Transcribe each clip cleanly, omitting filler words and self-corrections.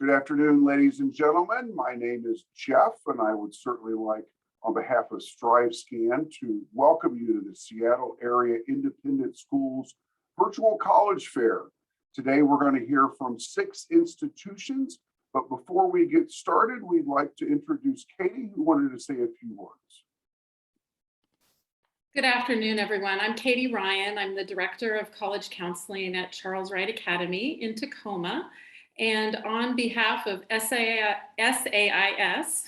Good afternoon, ladies and gentlemen. My name is Jeff, and I would certainly like, on behalf of StriveScan, to welcome you to the Seattle Area Independent Schools Virtual College Fair. Today, we're going to hear from 6 institutions, but before we get started, we'd like to introduce Katie, who wanted to say a few words. Good afternoon, everyone. I'm Katie Ryan. I'm the Director of College Counseling at Charles Wright Academy in Tacoma. And on behalf of SAIS,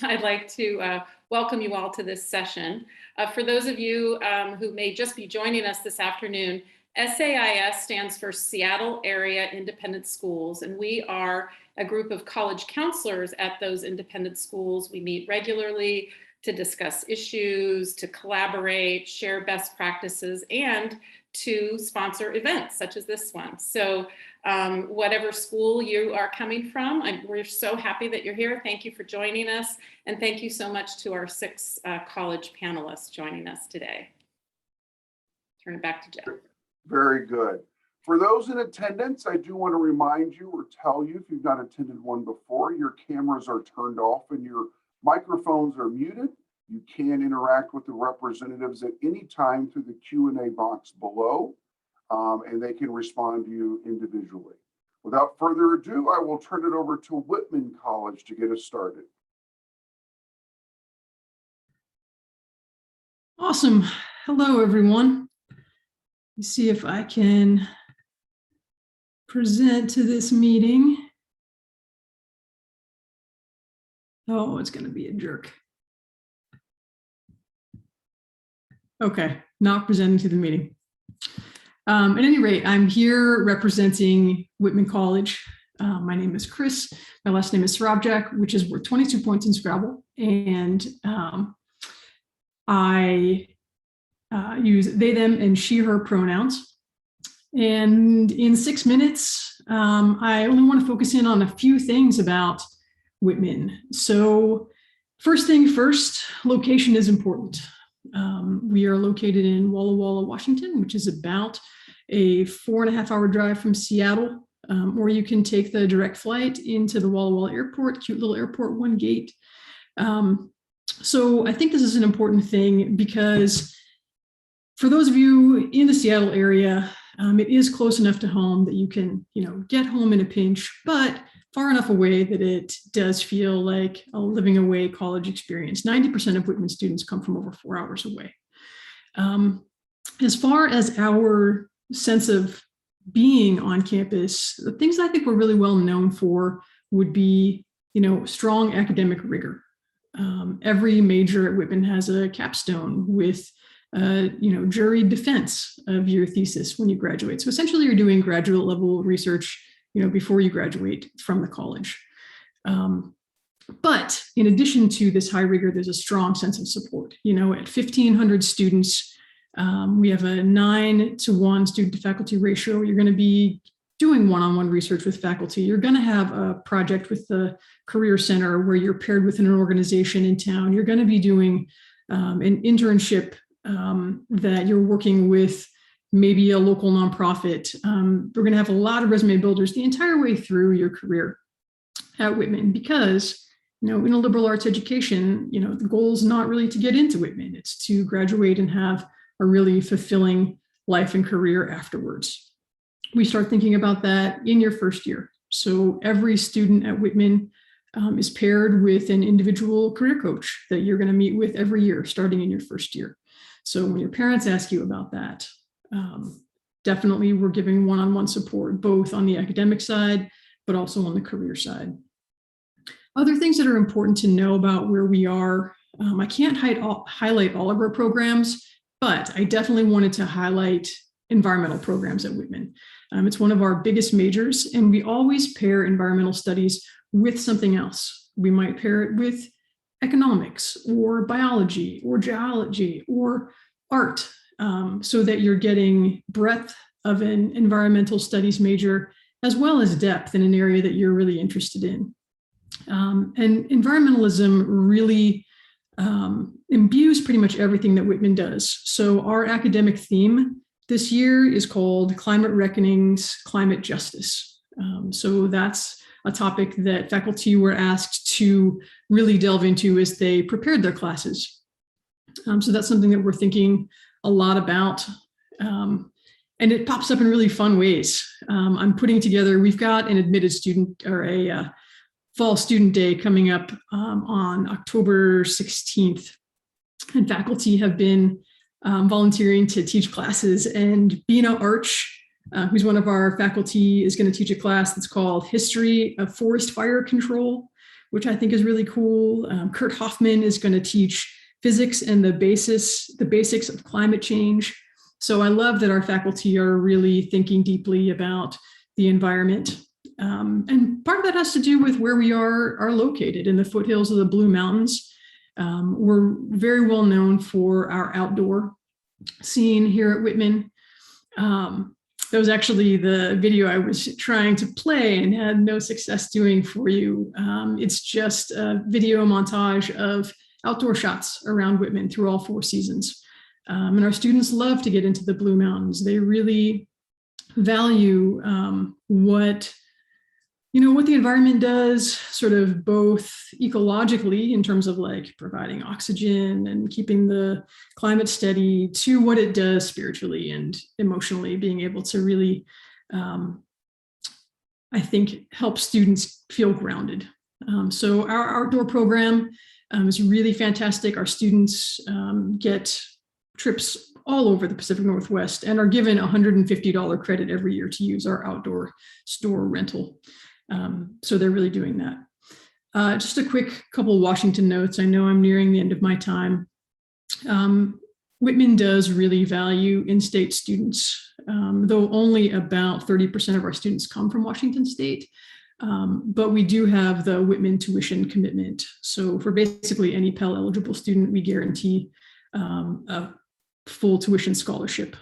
I'd like to welcome you all to this session. For those of you who may just be joining us this afternoon, SAIS stands for Seattle Area Independent Schools, and we are a group of college counselors at those independent schools. We meet regularly to discuss issues, to collaborate, share best practices, and to sponsor events such as this one. So whatever school you are coming from, we're so happy that you're here. Thank you for joining us. And thank you so much to our 6 college panelists joining us today. Turn it back to Jeff. Very good. For those in attendance, I do want to remind you or tell you, if you've not attended one before, your cameras are turned off and your microphones are muted. You can interact with the representatives at any time through the Q&A box below, and they can respond to you individually. Without further ado, I will turn it over to Whitman College to get us started. Awesome. Hello, everyone. Let's see if I can present to this meeting. Oh, it's going to be a jerk. Okay, not presenting to the meeting. At any rate, I'm here representing Whitman College. My name is Chris. My last name is Sarabjak, which is worth 22 points in Scrabble. And I use they, them, and she, her pronouns. And in 6 minutes, I only want to focus in on a few things about Whitman. So first thing first, location is important. We are located in Walla Walla, Washington, which is about a 4.5-hour drive from Seattle, or you can take the direct flight into the Walla Walla Airport, cute little airport, one gate. So I think this is an important thing because for those of you in the Seattle area, it is close enough to home that you can, get home in a pinch, but far enough away that it does feel like a living away college experience. 90% of Whitman students come from over 4 hours away. As far as our sense of being on campus, the things I think we're really well known for would be, strong academic rigor. Every major at Whitman has a capstone with jury defense of your thesis when you graduate. So essentially you're doing graduate level research, before you graduate from the college. But in addition to this high rigor, there's a strong sense of support. At 1,500 students, we have a 9-to-1 student to faculty ratio. You're going to be doing one-on-one research with faculty. You're going to have a project with the Career Center where you're paired with an organization in town. You're going to be doing an internship that you're working with maybe a local nonprofit. We're going to have a lot of resume builders the entire way through your career at Whitman because, in a liberal arts education, the goal is not really to get into Whitman. It's to graduate and have a really fulfilling life and career afterwards. We start thinking about that in your first year. So every student at Whitman is paired with an individual career coach that you're going to meet with every year, starting in your first year. So when your parents ask you about that, definitely we're giving one-on-one support, both on the academic side, but also on the career side. Other things that are important to know about where we are, I can't highlight all of our programs, but I definitely wanted to highlight environmental programs at Whitman. It's one of our biggest majors, and we always pair environmental studies with something else. We might pair it with economics or biology or geology or art, so that you're getting breadth of an environmental studies major as well as depth in an area that you're really interested in. And environmentalism really imbues pretty much everything that Whitman does. So our academic theme this year is called Climate Reckonings, Climate Justice. So that's a topic that faculty were asked to really delve into as they prepared their classes. So that's something that we're thinking a lot about. And it pops up in really fun ways. I'm putting together, we've got an admitted student or a fall student day coming up on October 16th. And faculty have been volunteering to teach classes, and Bina Arch, who's one of our faculty, is going to teach a class that's called History of Forest Fire Control, which I think is really cool. Kurt Hoffman is going to teach physics and the basics of climate change. So I love that our faculty are really thinking deeply about the environment. And part of that has to do with where we are located in the foothills of the Blue Mountains. We're very well known for our outdoor scene here at Whitman. That was actually the video I was trying to play and had no success doing for you. It's just a video montage of outdoor shots around Whitman through all 4 seasons. And our students love to get into the Blue Mountains. They really value what the environment does, sort of both ecologically in terms of like providing oxygen and keeping the climate steady, to what it does spiritually and emotionally, being able to really, I think, help students feel grounded. So our outdoor program is really fantastic. Our students get trips all over the Pacific Northwest and are given $150 credit every year to use our outdoor store rental. So they're really doing that. Just a quick couple Washington notes. I know I'm nearing the end of my time. Whitman does really value in-state students, though only about 30% of our students come from Washington State. But we do have the Whitman tuition commitment. So for basically any Pell eligible student, we guarantee a full tuition scholarship.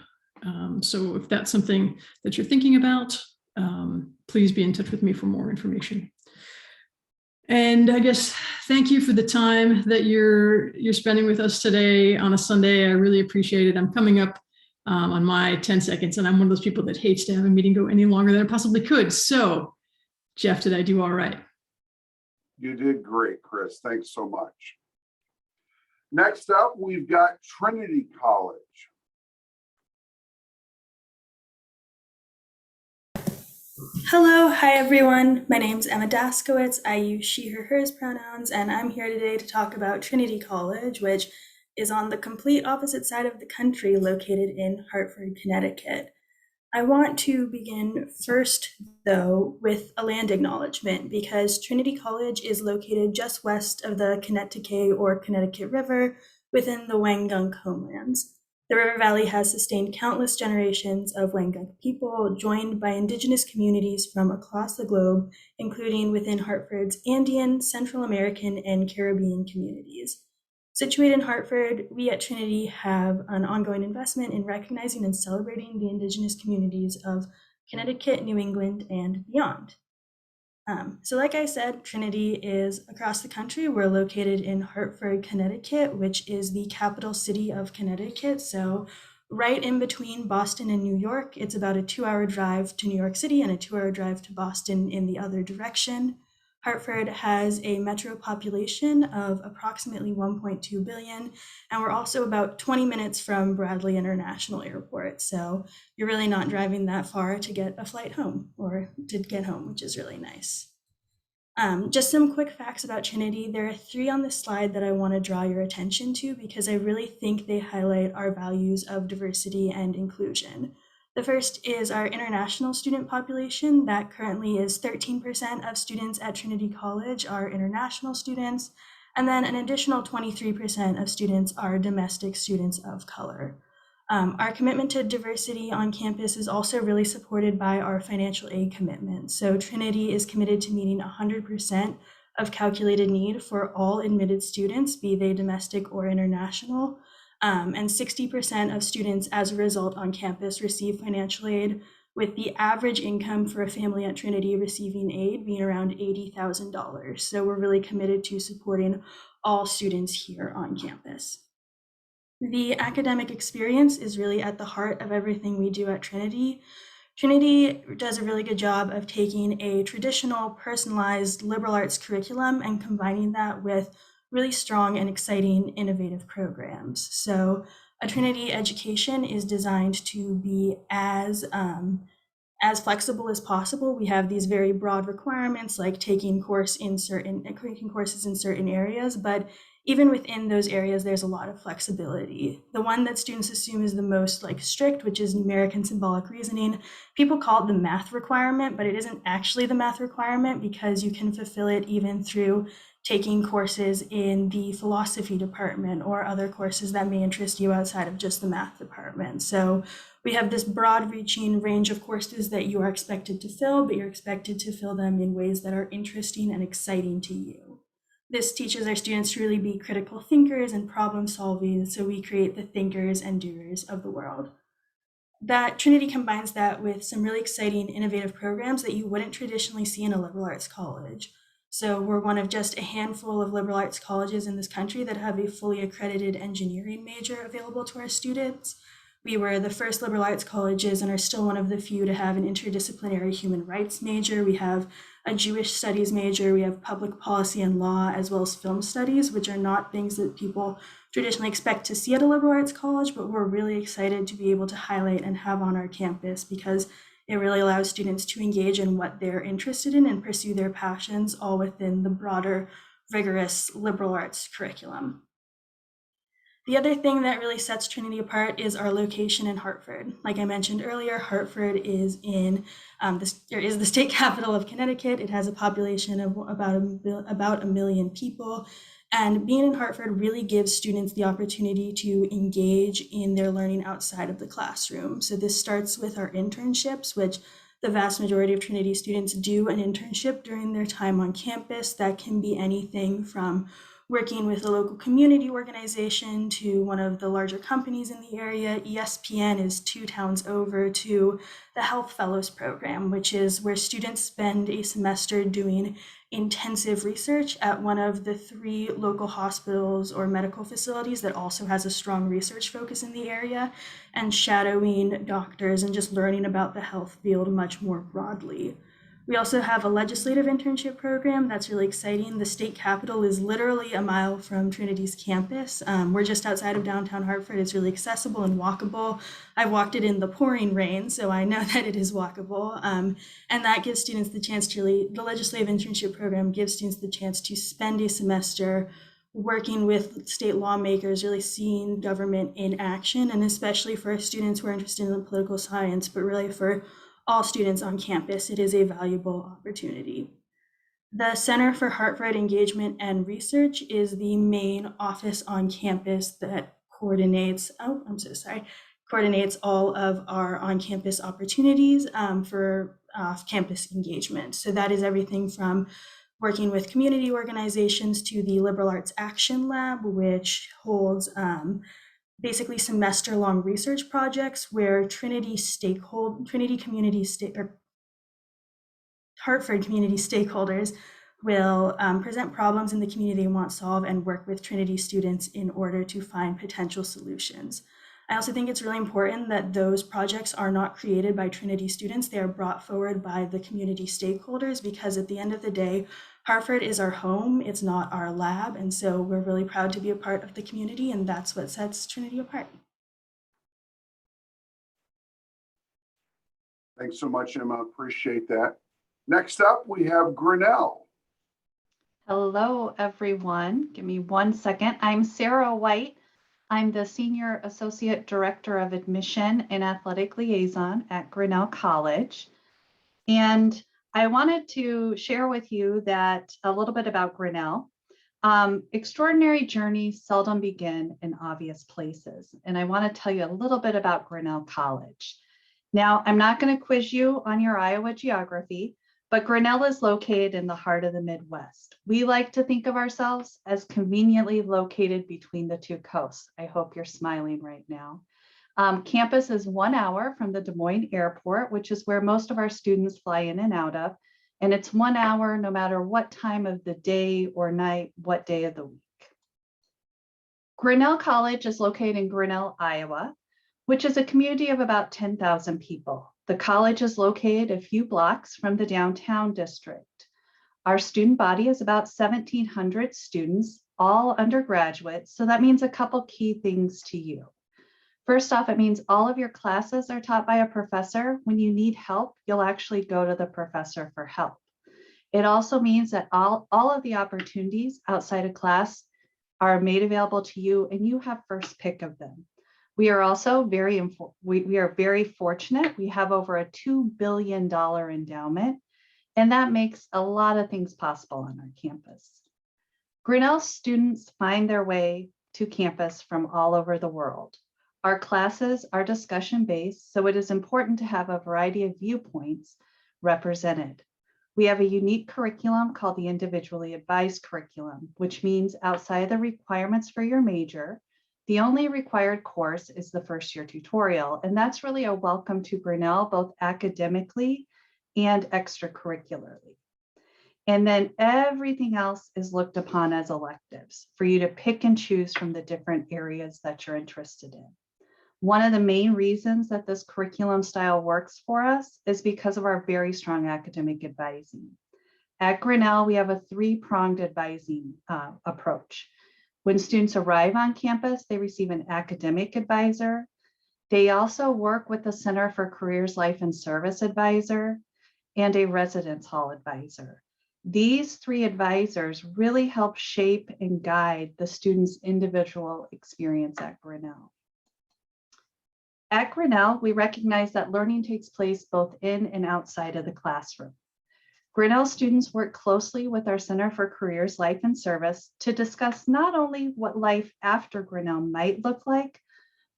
So if that's something that you're thinking about, please be in touch with me for more information. And I guess thank you for the time that you're spending with us today on a Sunday. I really appreciate it. I'm coming up on my 10 seconds, and I'm one of those people that hates to have a meeting go any longer than it possibly could. So, Jeff, did I do all right? You did great, Chris. Thanks so much. Next up, we've got Trinity College. Hello, hi everyone. My name's Emma Daskowitz. I use she, her, hers pronouns, and I'm here today to talk about Trinity College, which is on the complete opposite side of the country, located in Hartford, Connecticut. I want to begin first, though, with a land acknowledgement, because Trinity College is located just west of the Connecticut or Connecticut River within the Wangunk homelands. The river valley has sustained countless generations of Wangunk people, joined by indigenous communities from across the globe, including within Hartford's Andean, Central American, and Caribbean communities. Situated in Hartford, we at Trinity have an ongoing investment in recognizing and celebrating the indigenous communities of Connecticut, New England, and beyond. So like I said, Trinity is across the country. We're located in Hartford, Connecticut, which is the capital city of Connecticut. So right in between Boston and New York. It's about a 2-hour drive to New York City and a 2-hour drive to Boston in the other direction. Hartford has a metro population of approximately 1.2 billion, and we're also about 20 minutes from Bradley International Airport. So you're really not driving that far to get a flight home or to get home, which is really nice. Just some quick facts about Trinity. There are 3 on this slide that I want to draw your attention to because I really think they highlight our values of diversity and inclusion. The first is our international student population. That currently is 13% of students at Trinity College are international students, and then an additional 23% of students are domestic students of color. Our commitment to diversity on campus is also really supported by our financial aid commitment. So Trinity is committed to meeting 100% of calculated need for all admitted students, be they domestic or international. And 60% of students as a result on campus receive financial aid, with the average income for a family at Trinity receiving aid being around $80,000. So we're really committed to supporting all students here on campus. The academic experience is really at the heart of everything we do at Trinity. Trinity does a really good job of taking a traditional personalized liberal arts curriculum and combining that with really strong and exciting innovative programs. So a Trinity education is designed to be as flexible as possible. We have these very broad requirements like taking courses in certain areas, but even within those areas, there's a lot of flexibility. The one that students assume is the most strict, which is numeric and symbolic reasoning. People call it the math requirement, but it isn't actually the math requirement because you can fulfill it even through taking courses in the philosophy department or other courses that may interest you outside of just the math department. So we have this broad reaching range of courses that you are expected to fill, but you're expected to fill them in ways that are interesting and exciting to you. This teaches our students to really be critical thinkers and problem solving, so we create the thinkers and doers of the world. That Trinity combines that with some really exciting, innovative programs that you wouldn't traditionally see in a liberal arts college. So we're one of just a handful of liberal arts colleges in this country that have a fully accredited engineering major available to our students. We were the first liberal arts colleges and are still one of the few to have an interdisciplinary human rights major. We have a Jewish studies major. We have public policy and law, as well as film studies, which are not things that people traditionally expect to see at a liberal arts college, but we're really excited to be able to highlight and have on our campus because it really allows students to engage in what they're interested in and pursue their passions, all within the broader, rigorous liberal arts curriculum. The other thing that really sets Trinity apart is our location in Hartford. Like I mentioned earlier, Hartford is the state capital of Connecticut. It has a population of about a million people. And being in Hartford really gives students the opportunity to engage in their learning outside of the classroom. So this starts with our internships, which the vast majority of Trinity students do an internship during their time on campus. That can be anything from working with a local community organization to one of the larger companies in the area. ESPN is 2 towns over, to the Health Fellows program, which is where students spend a semester doing intensive research at one of the 3 local hospitals or medical facilities that also has a strong research focus in the area, and shadowing doctors and just learning about the health field much more broadly. We also have a legislative internship program that's really exciting. The state capitol is literally a mile from Trinity's campus. We're just outside of downtown Hartford. It's really accessible and walkable. I've walked it in the pouring rain, so I know that it is walkable. And that gives students the chance to the legislative internship program gives students the chance to spend a semester working with state lawmakers, really seeing government in action, and especially for students who are interested in political science, but really for all students on campus, it is a valuable opportunity. The Center for Hartford Engagement and Research is the main office on campus that coordinates all of our on-campus opportunities for off-campus engagement. So that is everything from working with community organizations to the Liberal Arts Action Lab, which holds basically semester-long research projects where Hartford community stakeholders will present problems in the community they want solved and work with Trinity students in order to find potential solutions. I also think it's really important that those projects are not created by Trinity students. They are brought forward by the community stakeholders, because at the end of the day, Hartford is our home, it's not our lab, and so we're really proud to be a part of the community, and that's what sets Trinity apart. Thanks so much, Emma. Appreciate that. Next up, we have Grinnell. Hello, everyone. Give me 1 second. I'm Sarah White. I'm the Senior Associate Director of Admission and Athletic Liaison at Grinnell College. And I wanted to share with you that a little bit about Grinnell. Extraordinary journeys seldom begin in obvious places. And I want to tell you a little bit about Grinnell College. Now, I'm not going to quiz you on your Iowa geography, but Grinnell is located in the heart of the Midwest. We like to think of ourselves as conveniently located between the 2 coasts. I hope you're smiling right now. Campus is 1 hour from the Des Moines Airport, which is where most of our students fly in and out of. And it's 1 hour no matter what time of the day or night, what day of the week. Grinnell College is located in Grinnell, Iowa, which is a community of about 10,000 people. The college is located a few blocks from the downtown district. Our student body is about 1,700 students, all undergraduates. So that means a couple key things to you. First off, it means all of your classes are taught by a professor. When you need help, you'll actually go to the professor for help. It also means that all of the opportunities outside of class are made available to you and you have first pick of them. We are also very fortunate. We have over a $2 billion endowment, and that makes a lot of things possible on our campus. Grinnell students find their way to campus from all over the world. Our classes are discussion-based, so it is important to have a variety of viewpoints represented. We have a unique curriculum called the Individually Advised Curriculum, which means outside the requirements for your major, the only required course is the first year tutorial, and that's really a welcome to Grinnell, both academically and extracurricularly. And then everything else is looked upon as electives for you to pick and choose from the different areas that you're interested in. One of the main reasons that this curriculum style works for us is because of our very strong academic advising. At Grinnell, we have a three-pronged advising approach. When students arrive on campus, they receive an academic advisor. They also work with the Center for Careers, Life, and Service advisor and a residence hall advisor. These three advisors really help shape and guide the student's individual experience at Grinnell. At Grinnell, we recognize that learning takes place both in and outside of the classroom. Grinnell students work closely with our Center for Careers, Life, and Service to discuss not only what life after Grinnell might look like,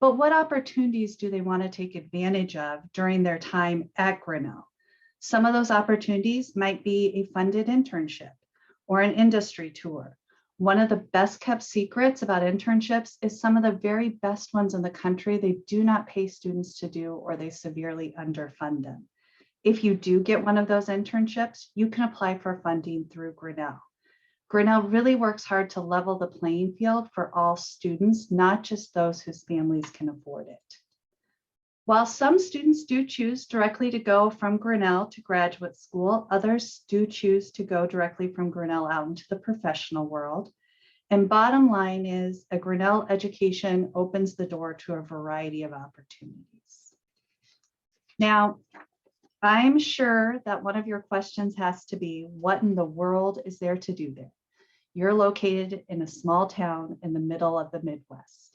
but what opportunities do they want to take advantage of during their time at Grinnell. Some of those opportunities might be a funded internship or an industry tour. One of the best kept secrets about internships is some of the very best ones in the country, they do not pay students to do, or they severely underfund them. If you do get one of those internships, you can apply for funding through Grinnell. Grinnell really works hard to level the playing field for all students, not just those whose families can afford it. While some students do choose directly to go from Grinnell to graduate school, others do choose to go directly from Grinnell out into the professional world. And bottom line is a Grinnell education opens the door to a variety of opportunities. Now, I'm sure that one of your questions has to be, what in the world is there to do there? You're located in a small town in the middle of the Midwest.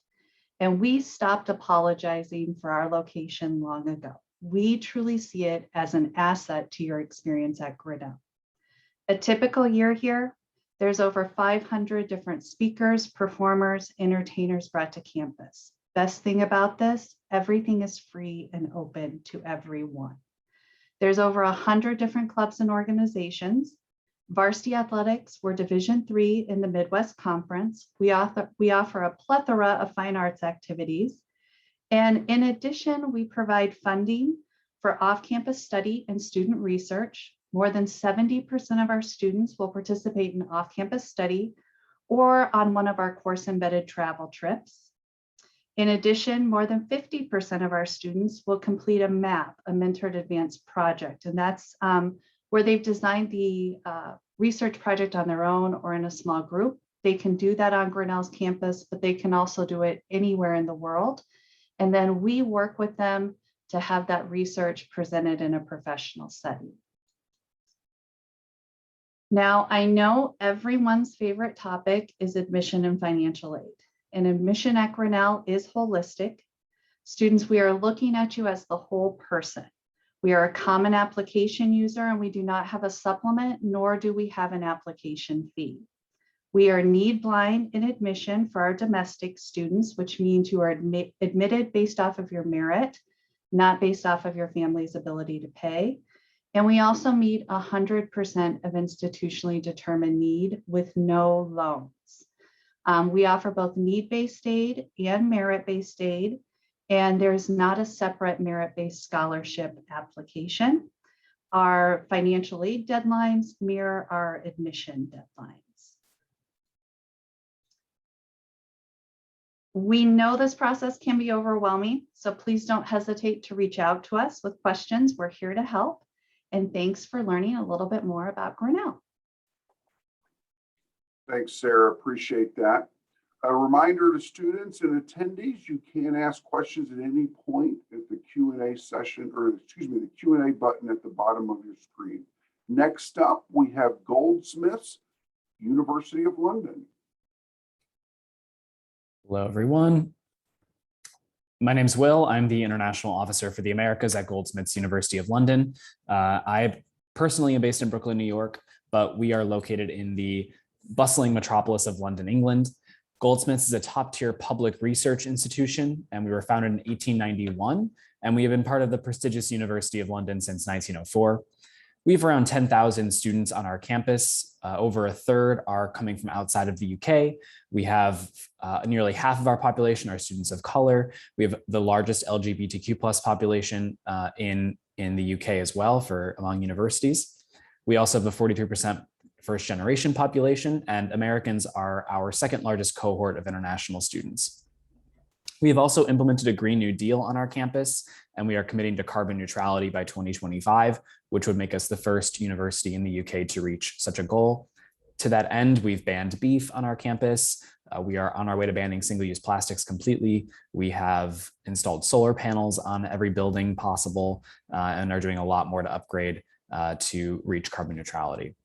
And we stopped apologizing for our location long ago. We truly see it as an asset to your experience at Grinnell. A typical year here, there's over 500 different speakers, performers, entertainers brought to campus. Best thing about this, everything is free and open to everyone. There's over 100 different clubs and organizations. Varsity athletics, we're Division III in the Midwest Conference. We offer a plethora of fine arts activities. And in addition, we provide funding for off-campus study and student research. More than 70% of our students will participate in off-campus study or on one of our course-embedded travel trips. In addition, more than 50% of our students will complete a MAP, a Mentored Advanced project, and that's where they've designed the research project on their own or in a small group. They can do that on Grinnell's campus, but they can also do it anywhere in the world. And then we work with them to have that research presented in a professional setting. Now, I know everyone's favorite topic is admission and financial aid. And admission at Grinnell is holistic. Students, we are looking at you as the whole person. We are a common application user and we do not have a supplement, nor do we have an application fee. We are need blind in admission for our domestic students, which means you are admitted based off of your merit, not based off of your family's ability to pay. And we also meet 100% of institutionally determined need with no loans. We offer both need-based aid and merit-based aid, and there's not a separate merit-based scholarship application. Our financial aid deadlines mirror our admission deadlines. We know this process can be overwhelming, so please don't hesitate to reach out to us with questions. We're here to help. And thanks for learning a little bit more about Grinnell. Thanks, Sarah. Appreciate that. A reminder to students and attendees, you can ask questions at any point at the Q&A session, or excuse me, the Q&A button at the bottom of your screen. Next up, we have Goldsmiths, University of London. Hello, everyone. My name's Will. I'm the International Officer for the Americas at Goldsmiths, University of London. I personally am based in Brooklyn, New York, but we are located in the bustling metropolis of London, England. Goldsmiths is a top-tier public research institution, and we were founded in 1891, and we have been part of the prestigious University of London since 1904. We have around 10,000 students on our campus. Over a third are coming from outside of the UK. We have nearly half of our population are students of color. We have the largest LGBTQ+ population in the UK as well for among universities. We also have a 43% first generation population, and Americans are our second largest cohort of international students. We have also implemented a Green New Deal on our campus, and we are committing to carbon neutrality by 2025, which would make us the first university in the UK to reach such a goal. To that end, we've banned beef on our campus. We are on our way to banning single-use plastics completely. We have installed solar panels on every building possible and are doing a lot more to upgrade to reach carbon neutrality.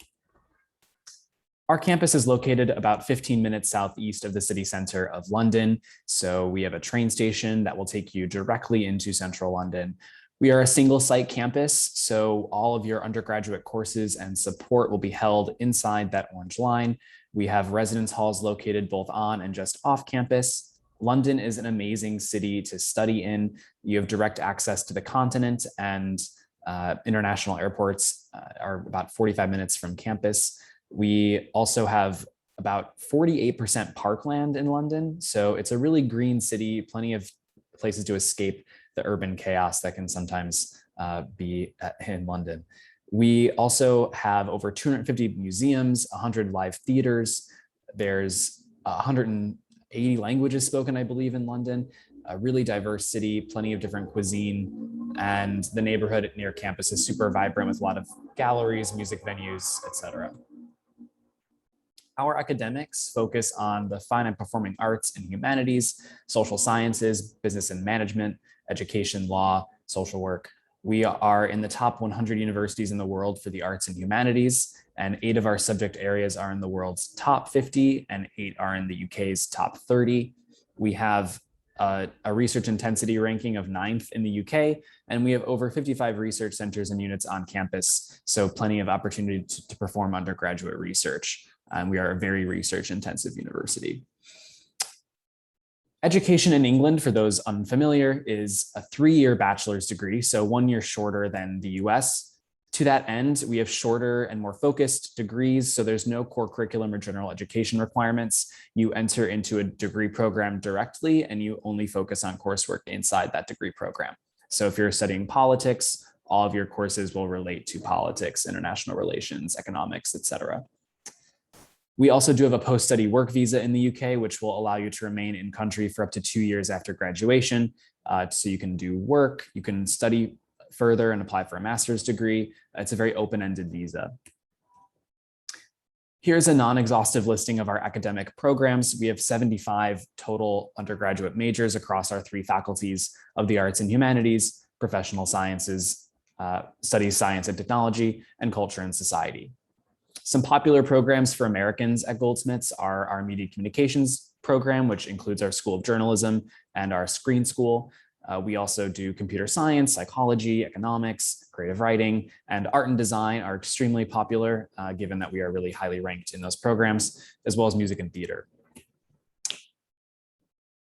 Our campus is located about 15 minutes southeast of the city center of London. So we have a train station that will take you directly into central London. We are a single site campus, so all of your undergraduate courses and support will be held inside that orange line. We have residence halls located both on and just off campus. London is an amazing city to study in. You have direct access to the continent, and international airports are about 45 minutes from campus. We also have about 48% parkland in London. So it's a really green city, plenty of places to escape the urban chaos that can sometimes be in London. We also have over 250 museums, 100 live theaters. There's 180 languages spoken, I believe, in London. A really diverse city, plenty of different cuisine, and the neighborhood near campus is super vibrant with a lot of galleries, music venues, etc. Our academics focus on the fine and performing arts and humanities, social sciences, business and management, education, law, social work. We are in the top 100 universities in the world for the arts and humanities, and 8 of our subject areas are in the world's top 50, and 8 are in the UK's top 30. We have a research intensity ranking of 9th in the UK, and we have over 55 research centers and units on campus, so plenty of opportunity to perform undergraduate research. And we are a very research intensive university. Education in England, for those unfamiliar, is a 3-year bachelor's degree, so 1 year shorter than the US. To that end, we have shorter and more focused degrees, so there's no core curriculum or general education requirements. You enter into a degree program directly, and you only focus on coursework inside that degree program. So if you're studying politics, all of your courses will relate to politics, international relations, economics, etc. We also do have a post-study work visa in the UK, which will allow you to remain in country for up to 2 years after graduation. So you can do work, you can study further and apply for a master's degree. It's a very open-ended visa. Here's a non-exhaustive listing of our academic programs. We have 75 total undergraduate majors across our 3 faculties of the arts and humanities, professional sciences, studies science and technology, and culture and society. Some popular programs for Americans at Goldsmiths are our media communications program, which includes our School of Journalism and our Screen School. We also do computer science, psychology, economics, creative writing, and art and design are extremely popular, given that we are really highly ranked in those programs, as well as music and theater.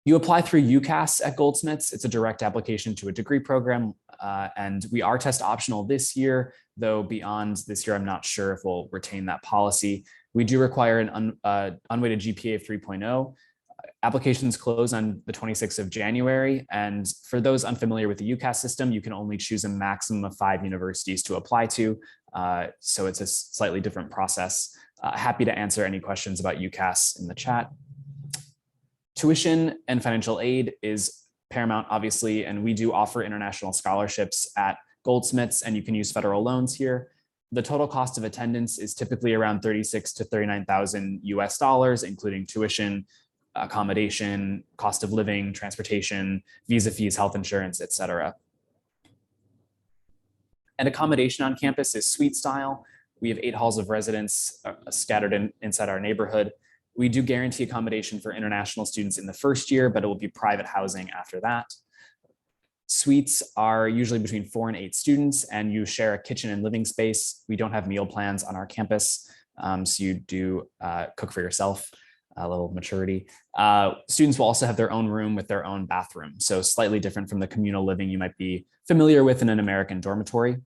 You apply through UCAS at Goldsmiths. It's a direct application to a degree program, and we are test optional this year, though beyond this year, I'm not sure if we'll retain that policy. We do require an unweighted GPA of 3.0. Applications close on the 26th of January, and for those unfamiliar with the UCAS system, you can only choose a maximum of 5 universities to apply to, so it's a slightly different process. Happy to answer any questions about UCAS in the chat. Tuition and financial aid is paramount, obviously, and we do offer international scholarships at Goldsmiths, and you can use federal loans here. The total cost of attendance is typically around 36 to 39,000 US dollars, including tuition, accommodation, cost of living, transportation, visa fees, health insurance, etc. And accommodation on campus is suite style. We have 8 halls of residence scattered inside our neighborhood. We do guarantee accommodation for international students in the first year, but it will be private housing after that. Suites are usually between 4 and 8 students, and you share a kitchen and living space. We don't have meal plans on our campus, so you do cook for yourself, a little maturity. Students will also have their own room with their own bathroom, so slightly different from the communal living you might be familiar with in an American dormitory.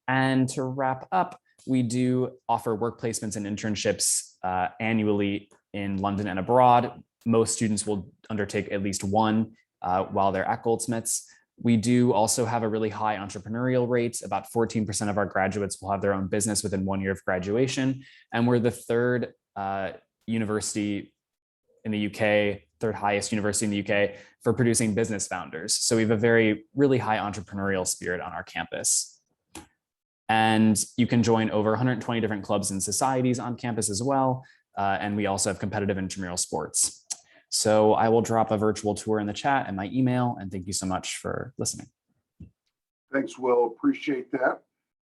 And to wrap up, we do offer work placements and internships annually in London and abroad. Most students will undertake at least one while they're at Goldsmiths. We do also have a really high entrepreneurial rate. About 14% of our graduates will have their own business within 1 year of graduation. And we're the third university in the UK, third highest university in the UK for producing business founders. So we have a really high entrepreneurial spirit on our campus. And you can join over 120 different clubs and societies on campus as well. And we also have competitive intramural sports. So I will drop a virtual tour in the chat and my email, and thank you so much for listening. Thanks, Will. Appreciate that.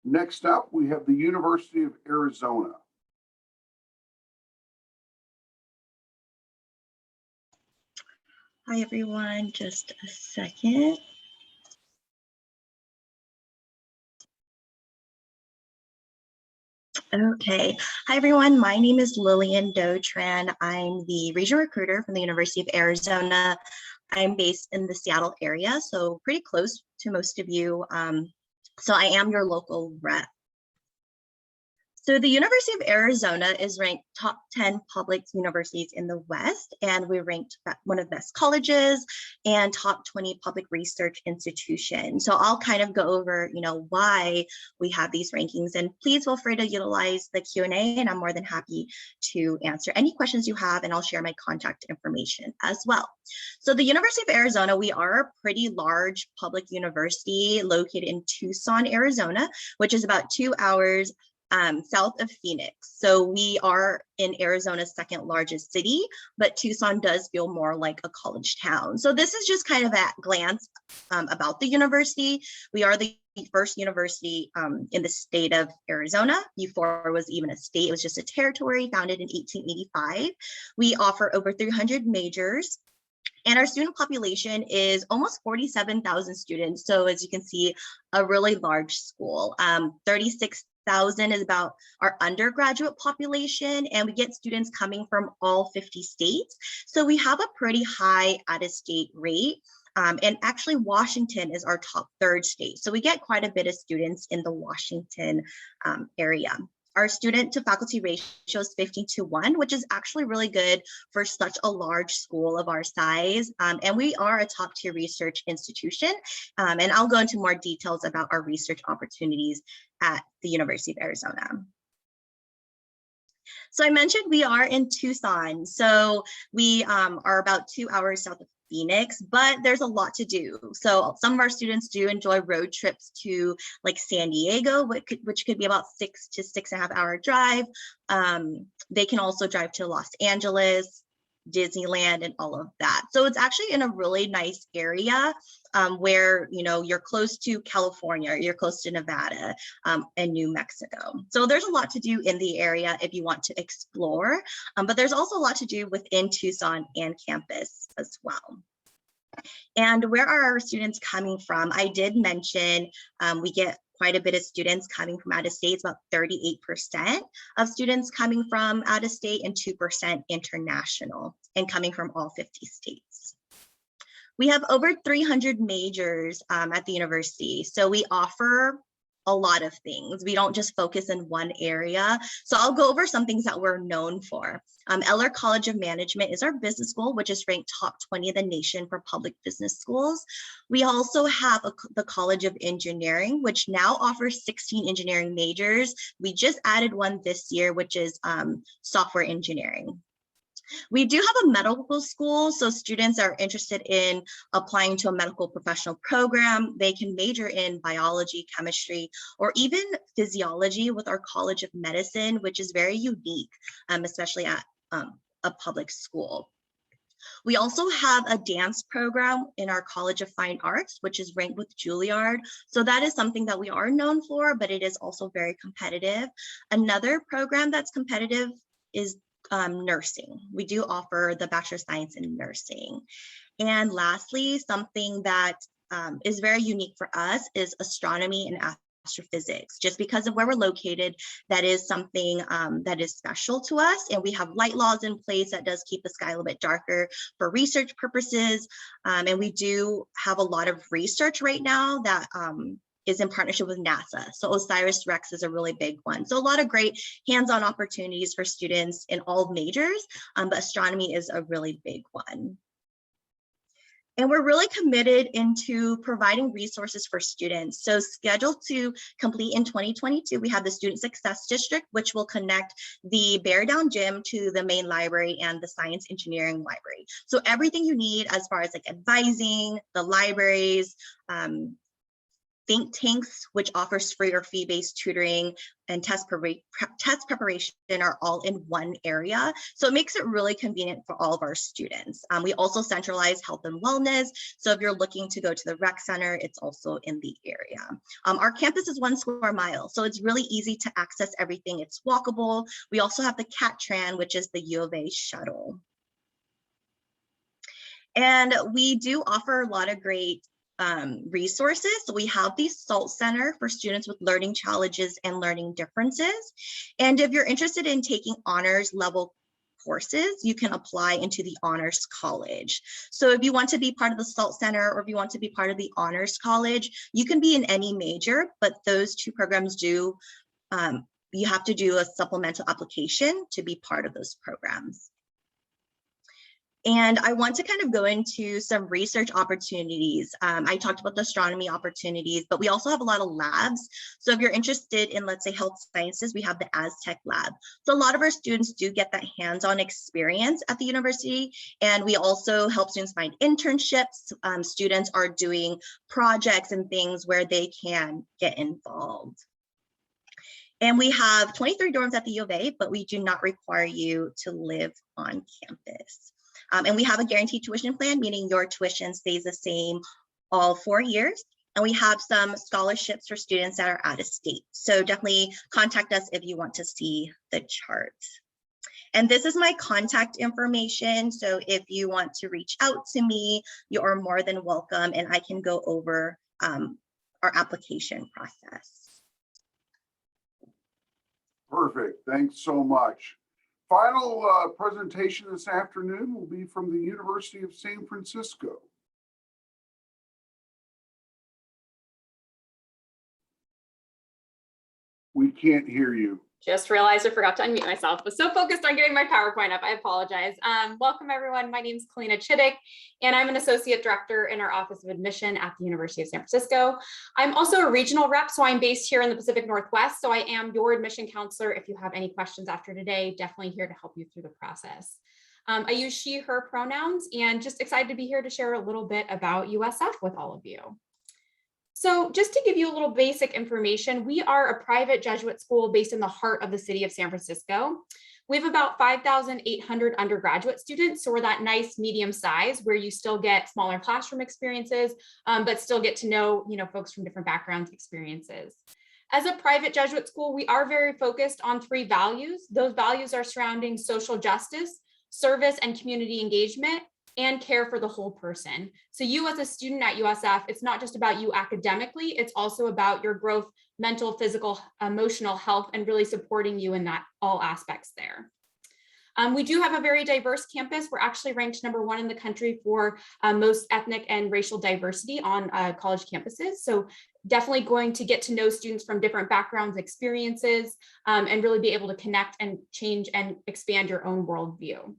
Next up, we have the University of Arizona. Hi, everyone. Just a second. Okay. Hi, everyone. My name is Lillian Dotran. I'm the regional recruiter from the University of Arizona. I'm based in the Seattle area, so pretty close to most of you. So I am your local rep. So the University of Arizona is ranked top 10 public universities in the West, and we're ranked one of the best colleges and top 20 public research institutions. So I'll kind of go over, why we have these rankings, and please feel free to utilize the Q&A, and I'm more than happy to answer any questions you have, and I'll share my contact information as well. So the University of Arizona, we are a pretty large public university located in Tucson, Arizona, which is about 2 hours south of Phoenix. So we are in Arizona's second largest city, but Tucson does feel more like a college town. So this is just kind of at glance about the university. We are the first university in the state of Arizona. Before it was even a state, it was just a territory founded in 1885. We offer over 300 majors. And our student population is almost 47,000 students. So as you can see, a really large school. 36,000 is about our undergraduate population, and we get students coming from all 50 states. So we have a pretty high out-of-state rate. And actually Washington is our top 3rd state. So we get quite a bit of students in the Washington area. Our student to faculty ratio is 15:1, which is actually really good for such a large school of our size. And we are a top tier research institution. And I'll go into more details about our research opportunities at the University of Arizona. So I mentioned we are in Tucson. So we are about 2 hours south of Phoenix, but there's a lot to do. So some of our students do enjoy road trips to like San Diego, which could be about 6 to 6.5 hour drive. They can also drive to Los Angeles, Disneyland, and all of that. So it's actually in a really nice area where you're close to California, you're close to Nevada and New Mexico. So there's a lot to do in the area if you want to explore, but there's also a lot to do within Tucson and campus as well. And where are our students coming from? I did mention we get quite a bit of students coming from out of state. It's about 38% of students coming from out of state and 2% international, and coming from all 50 states. We have over 300 majors at the university. So we offer a lot of things. We don't just focus in one area. So I'll go over some things that we're known for. Eller College of Management is our business school, which is ranked top 20 in the nation for public business schools. We also have the College of Engineering, which now offers 16 engineering majors. We just added one this year, which is software engineering. We do have a medical school, so students are interested in applying to a medical professional program. They can major in biology, chemistry, or even physiology with our College of Medicine, which is very unique, especially at a public school. We also have a dance program in our College of Fine Arts, which is ranked with Juilliard. So that is something that we are known for, but it is also very competitive. Another program that's competitive is nursing. We do offer the Bachelor of Science in Nursing. And lastly, something that is very unique for us is astronomy and astrophysics. Just because of where we're located, that is something that is special to us. And we have light laws in place that does keep the sky a little bit darker for research purposes. And we do have a lot of research right now that is in partnership with NASA. So OSIRIS-REx is a really big one. So a lot of great hands-on opportunities for students in all majors, but astronomy is a really big one. And we're really committed into providing resources for students. So scheduled to complete in 2022, we have the Student Success District, which will connect the Bear Down Gym to the main library and the Science Engineering Library. So everything you need as far as like advising, the libraries, think tanks, which offers free or fee-based tutoring and test preparation are all in one area. So it makes it really convenient for all of our students. We also centralize health and wellness. So if you're looking to go to the rec center, it's also in the area. Our campus is 1 square mile, so it's really easy to access everything. It's walkable. We also have the CAT-TRAN, which is the U of A shuttle. And we do offer a lot of great resources. So we have the SALT Center for students with learning challenges and learning differences. And if you're interested in taking honors level courses, you can apply into the Honors College. So if you want to be part of the SALT Center or if you want to be part of the Honors College, you can be in any major, but those two programs do, you have to do a supplemental application to be part of those programs. And I want to kind of go into some research opportunities. I talked about the astronomy opportunities, but we also have a lot of labs. So if you're interested in, let's say, health sciences, we have the Aztec lab. So a lot of our students do get that hands-on experience at the university. And we also help students find internships. Students are doing projects and things where they can get involved. And we have 23 dorms at the U of A, but we do not require you to live on campus. And we have a guaranteed tuition plan, meaning your tuition stays the same all 4 years. And we have some scholarships for students that are out of state. So definitely contact us if you want to see the chart. And this is my contact information. So if you want to reach out to me, you are more than welcome, and I can go over our application process. Perfect. Thanks so much. Final presentation this afternoon will be from the University of San Francisco. We can't hear you. Just realized I forgot to unmute myself. Was so focused on getting my PowerPoint up. I apologize. Welcome everyone. My name is Kalina Chittick, and I'm an associate director in our Office of Admission at the University of San Francisco. I'm also a regional rep, so I'm based here in the Pacific Northwest. So I am your admission counselor. If you have any questions after today, definitely here to help you through the process. I use she, her pronouns, and just excited to be here to share a little bit about USF with all of you. So just to give you a little basic information, we are a private Jesuit school based in the heart of the city of San Francisco. We have about 5,800 undergraduate students, so we're that nice medium size where you still get smaller classroom experiences, but still get to know, folks from different backgrounds, experiences. As a private Jesuit school, we are very focused on 3 values. Those values are surrounding social justice, service and community engagement, and care for the whole person. So you as a student at USF, it's not just about you academically, it's also about your growth, mental, physical, emotional health, and really supporting you in that all aspects there. We do have a very diverse campus. We're actually ranked #1 in the country for most ethnic and racial diversity on college campuses. So definitely going to get to know students from different backgrounds, experiences, and really be able to connect and change and expand your own worldview.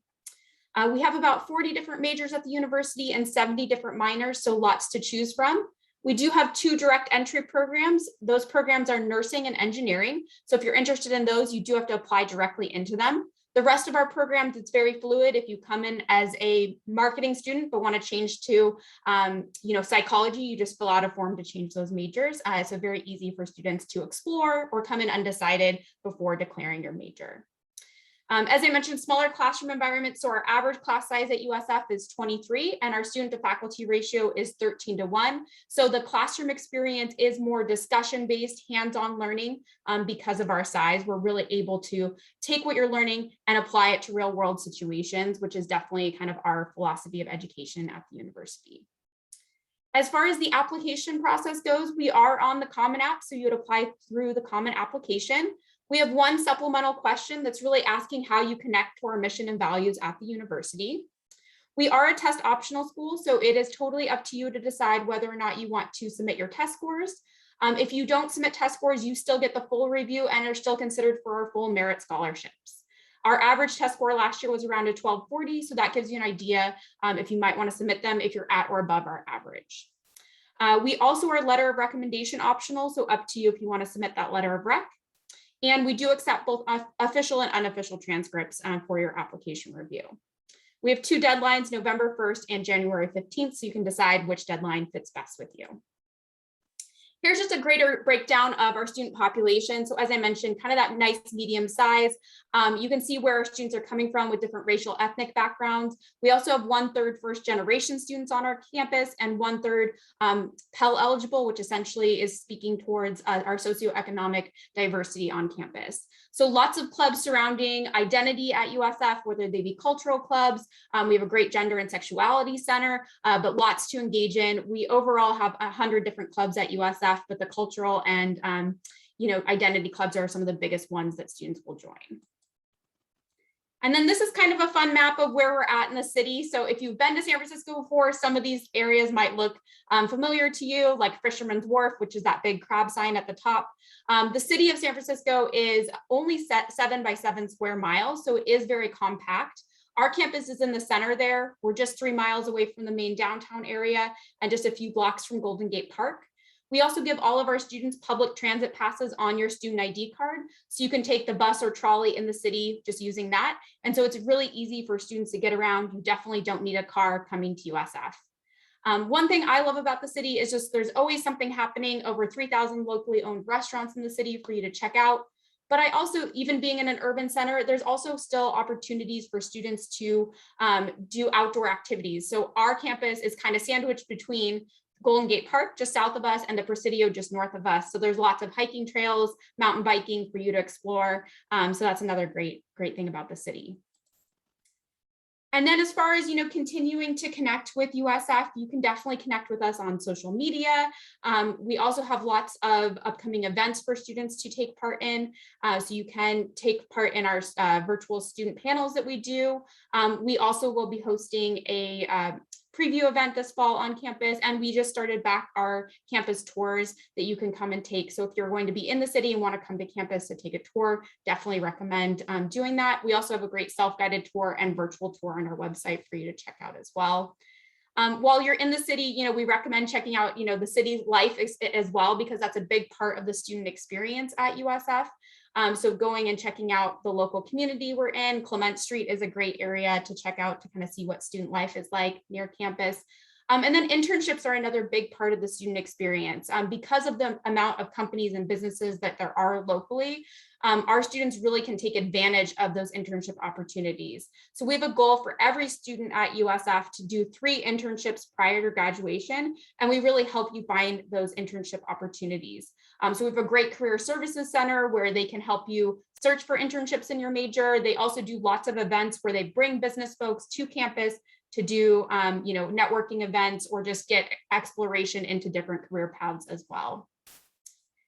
We have about 40 different majors at the university and 70 different minors, so lots to choose from. We do have 2 direct entry programs. Those programs are nursing and engineering. So if you're interested in those, you do have to apply directly into them. The rest of our programs, it's very fluid. If you come in as a marketing student but want to change to psychology, you just fill out a form to change those majors. So very easy for students to explore or come in undecided before declaring your major. As I mentioned, smaller classroom environments. So our average class size at USF is 23 and our student to faculty ratio is 13:1. So the classroom experience is more discussion-based, hands-on learning because of our size. We're really able to take what you're learning and apply it to real world situations, which is definitely kind of our philosophy of education at the university. As far as the application process goes, we are on the Common App, so you would apply through the Common application. We have one supplemental question that's really asking how you connect to our mission and values at the university. We are a test optional school, so it is totally up to you to decide whether or not you want to submit your test scores. If you don't submit test scores, you still get the full review and are still considered for our full merit scholarships. Our average test score last year was around a 1240, so that gives you an idea if you might want to submit them if you're at or above our average. We also are letter of recommendation optional, so up to you if you want to submit that letter of rec. And we do accept both official and unofficial transcripts for your application review. We have two deadlines, November 1st and January 15th, so you can decide which deadline fits best with you. Here's just a greater breakdown of our student population. So as I mentioned, kind of that nice medium size. You can see where our students are coming from with different racial ethnic backgrounds. We also have 1/3 first generation students on our campus and 1/3 Pell eligible, which essentially is speaking towards our socioeconomic diversity on campus. So lots of clubs surrounding identity at USF, whether they be cultural clubs. We have a great gender and sexuality center, but lots to engage in. We overall have 100 different clubs at USF, but the cultural and identity clubs are some of the biggest ones that students will join. And then this is kind of a fun map of where we're at in the city. So if you've been to San Francisco before, some of these areas might look familiar to you, like Fisherman's Wharf, which is that big crab sign at the top. The city of San Francisco is only 7 by 7 square miles, so it is very compact. Our campus is in the center there. We're just 3 miles away from the main downtown area and just a few blocks from Golden Gate Park. We also give all of our students public transit passes on your student ID card. So you can take the bus or trolley in the city just using that. And so it's really easy for students to get around. You definitely don't need a car coming to USF. One thing I love about the city is just there's always something happening, over 3,000 locally owned restaurants in the city for you to check out. But I also, even being in an urban center, there's also still opportunities for students to do outdoor activities. So our campus is kind of sandwiched between Golden Gate Park just south of us and the Presidio just north of us. So there's lots of hiking trails, mountain biking for you to explore. So that's another great thing about the city. And then as far as, continuing to connect with USF, you can definitely connect with us on social media. We also have lots of upcoming events for students to take part in. So you can take part in our virtual student panels that we do. We also will be hosting a preview event this fall on campus, and we just started back our campus tours that you can come and take. So if you're going to be in the city and want to come to campus to take a tour, definitely recommend doing that. We also have a great self-guided tour and virtual tour on our website for you to check out as well. While you're in the city, we recommend checking out, the city life as well, because that's a big part of the student experience at USF. So going and checking out the local community we're in, Clement Street is a great area to check out to kind of see what student life is like near campus. And then internships are another big part of the student experience. Because of the amount of companies and businesses that there are locally, our students really can take advantage of those internship opportunities. So we have a goal for every student at USF to do 3 internships prior to graduation, and we really help you find those internship opportunities. So we have a great career services center where they can help you search for internships in your major. They also do lots of events where they bring business folks to campus to do networking events or just get exploration into different career paths as well.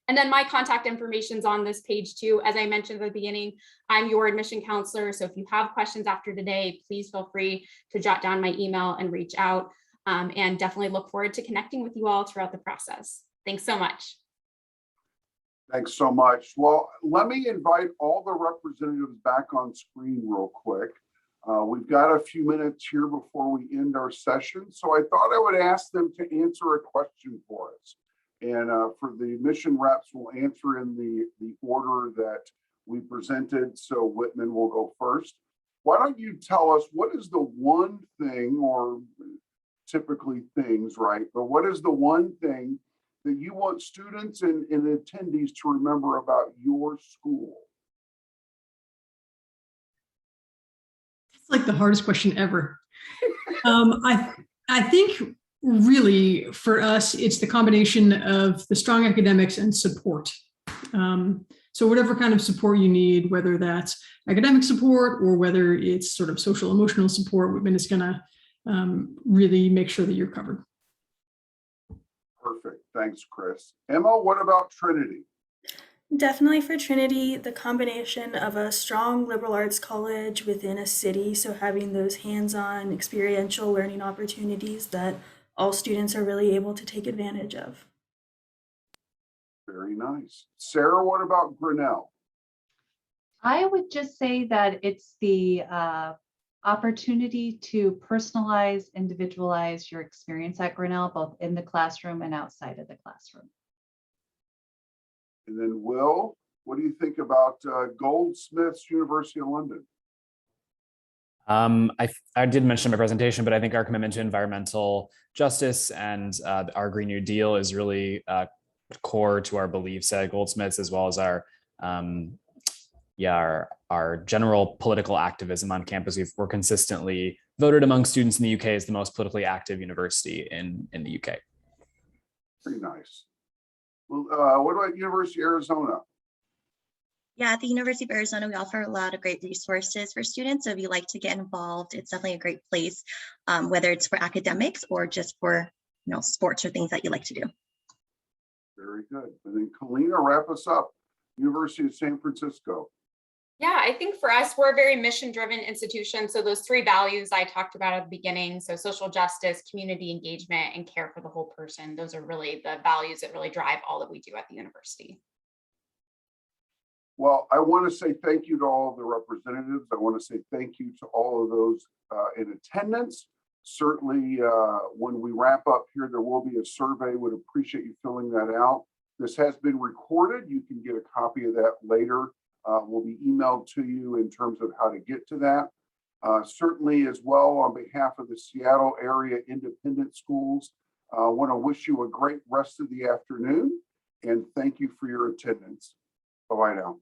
And then my contact information is on this page too. As I mentioned at the beginning, I'm your admission counselor. So if you have questions after today, please feel free to jot down my email and reach out, and definitely look forward to connecting with you all throughout the process. Thanks so much. Thanks so much. Well, let me invite all the representatives back on screen real quick. We've got a few minutes here before we end our session, so I thought I would ask them to answer a question for us. And for the admission reps, we'll answer in the order that we presented, so Whitman will go first. Why don't you tell us what is the one thing, or typically things, right? But what is the one thing that you want students and attendees to remember about your school? It's like the hardest question ever. I think really for us, it's the combination of the strong academics and support. So whatever kind of support you need, whether that's academic support or whether it's sort of social emotional support, Whitman is going to really make sure that you're covered. Perfect. Thanks, Chris. Emma, what about Trinity? Definitely for Trinity, the combination of a strong liberal arts college within a city, so having those hands-on experiential learning opportunities that all students are really able to take advantage of. Very nice. Sarah, what about Grinnell? I would just say that it's the opportunity to personalize, individualize your experience at Grinnell, both in the classroom and outside of the classroom. And then Will, what do you think about Goldsmiths, University of London? I did mention in my presentation, but I think our commitment to environmental justice and our Green New Deal is really core to our beliefs at Goldsmiths, as well as our general political activism on campus. We're consistently voted among students in the UK as the most politically active university in the UK. Pretty nice. Well, what about University of Arizona? Yeah, at the University of Arizona, we offer a lot of great resources for students. So if you like to get involved, it's definitely a great place, whether it's for academics or just for sports or things that you like to do. Very good. And then Kalina, wrap us up. University of San Francisco. Yeah, I think for us, we're a very mission-driven institution. So those three values I talked about at the beginning, so social justice, community engagement, and care for the whole person, those are really the values that really drive all that we do at the university. Well, I want to say thank you to all of the representatives. I want to say thank you to all of those in attendance. Certainly, when we wrap up here, there will be a survey. Would appreciate you filling that out. This has been recorded. You can get a copy of that later. Will be emailed to you in terms of how to get to that. Certainly as well, on behalf of the Seattle area independent schools, I want to wish you a great rest of the afternoon and thank you for your attendance. Bye-bye now.